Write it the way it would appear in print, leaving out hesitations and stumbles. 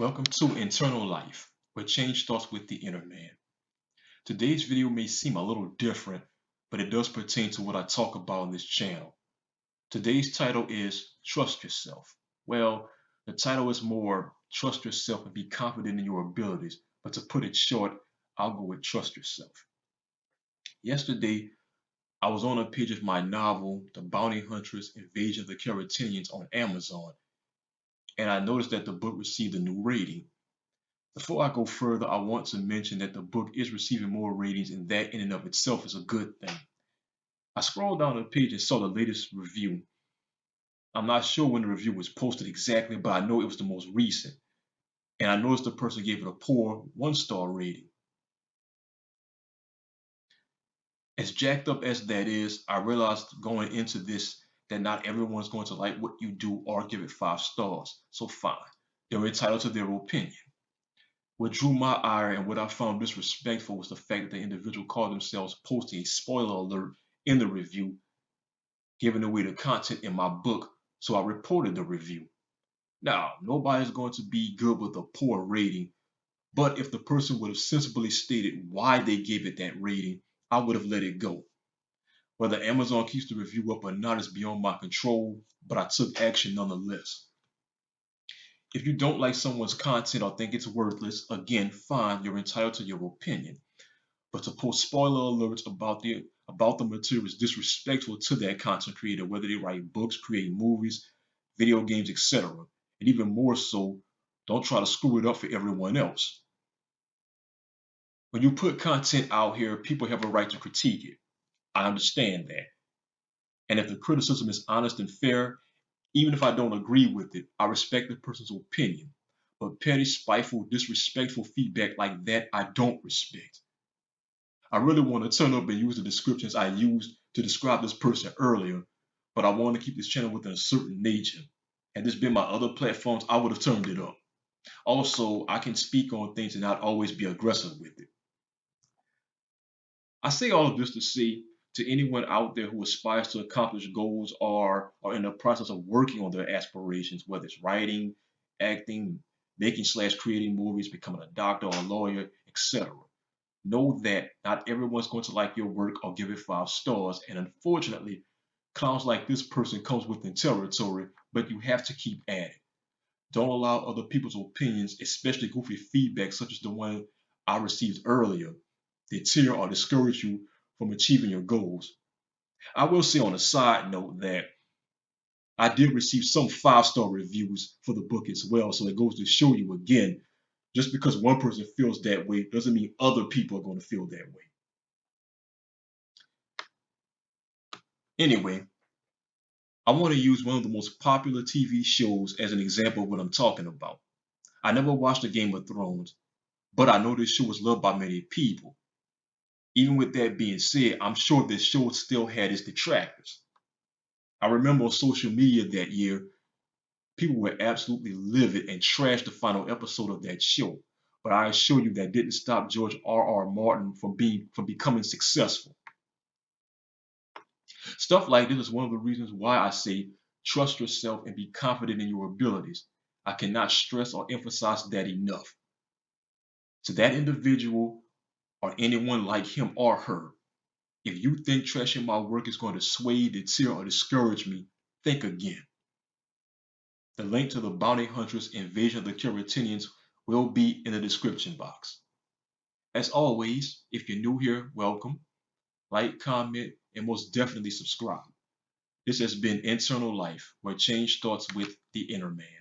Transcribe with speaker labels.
Speaker 1: Welcome to Internal Life, where change starts with the inner man. Today's video may seem a little different, but it does pertain to what I talk about on this channel. Today's title is Trust Yourself. Well, the title is more Trust Yourself and be confident in your abilities, but to put it short, I'll go with Trust Yourself. Yesterday, I was on a page of my novel, The Bounty Huntress Invasion of the Keratinians on Amazon, and I noticed that the book received a new rating. Before I go further, I want to mention that the book is receiving more ratings, and that in and of itself is a good thing. I scrolled down the page and saw the latest review. I'm not sure when the review was posted exactly, but I know it was the most recent. And I noticed the person gave it a poor 1-star rating. As jacked up as that is, I realized going into this that not everyone's going to like what you do or give it 5 stars. So fine, they're entitled to their opinion. What drew my ire and what I found disrespectful was the fact that the individual called themselves posting a spoiler alert in the review, giving away the content in my book, so I reported the review. Now, nobody's going to be good with a poor rating, but if the person would have sensibly stated why they gave it that rating, I would have let it go. Whether Amazon keeps the review up or not is beyond my control, but I took action nonetheless. If you don't like someone's content or think it's worthless, again, fine, you're entitled to your opinion. But to post spoiler alerts about the material is disrespectful to that content creator, whether they write books, create movies, video games, etc. And even more so, don't try to screw it up for everyone else. When you put content out here, people have a right to critique it. I understand that. And if the criticism is honest and fair, even if I don't agree with it, I respect the person's opinion. But petty, spiteful, disrespectful feedback like that, I don't respect. I really want to turn up and use the descriptions I used to describe this person earlier, but I want to keep this channel within a certain nature. Had this been my other platforms, I would have turned it up. Also, I can speak on things and not always be aggressive with it. I say all of this to say to anyone out there who aspires to accomplish goals or are in the process of working on their aspirations, whether it's writing, acting, making/creating movies, becoming a doctor or a lawyer, etc. Know that not everyone's going to like your work or give it 5 stars, and unfortunately, clowns like this person comes within territory, but you have to keep at it. Don't allow other people's opinions, especially goofy feedback such as the one I received earlier, deter or discourage you from achieving your goals. I will say on a side note that I did receive some 5-star reviews for the book as well, so it goes to show you again, just because one person feels that way doesn't mean other people are going to feel that way. Anyway, I want to use one of the most popular TV shows as an example of what I'm talking about. I never watched the Game of Thrones, but I know this show was loved by many people. Even with that being said, I'm sure this show still had its detractors. I remember on social media that year, people were absolutely livid and trashed the final episode of that show. But I assure you that didn't stop George R.R. Martin from becoming successful. Stuff like this is one of the reasons why I say trust yourself and be confident in your abilities. I cannot stress or emphasize that enough. To that individual or anyone like him or her, if you think trashing my work is going to sway, deter, or discourage me, think again. The link to the Bounty Huntress Invasion of the Keratinians will be in the description box. As always, if you're new here, welcome. Like, comment, and most definitely subscribe. This has been Internal Life, where change starts with the inner man.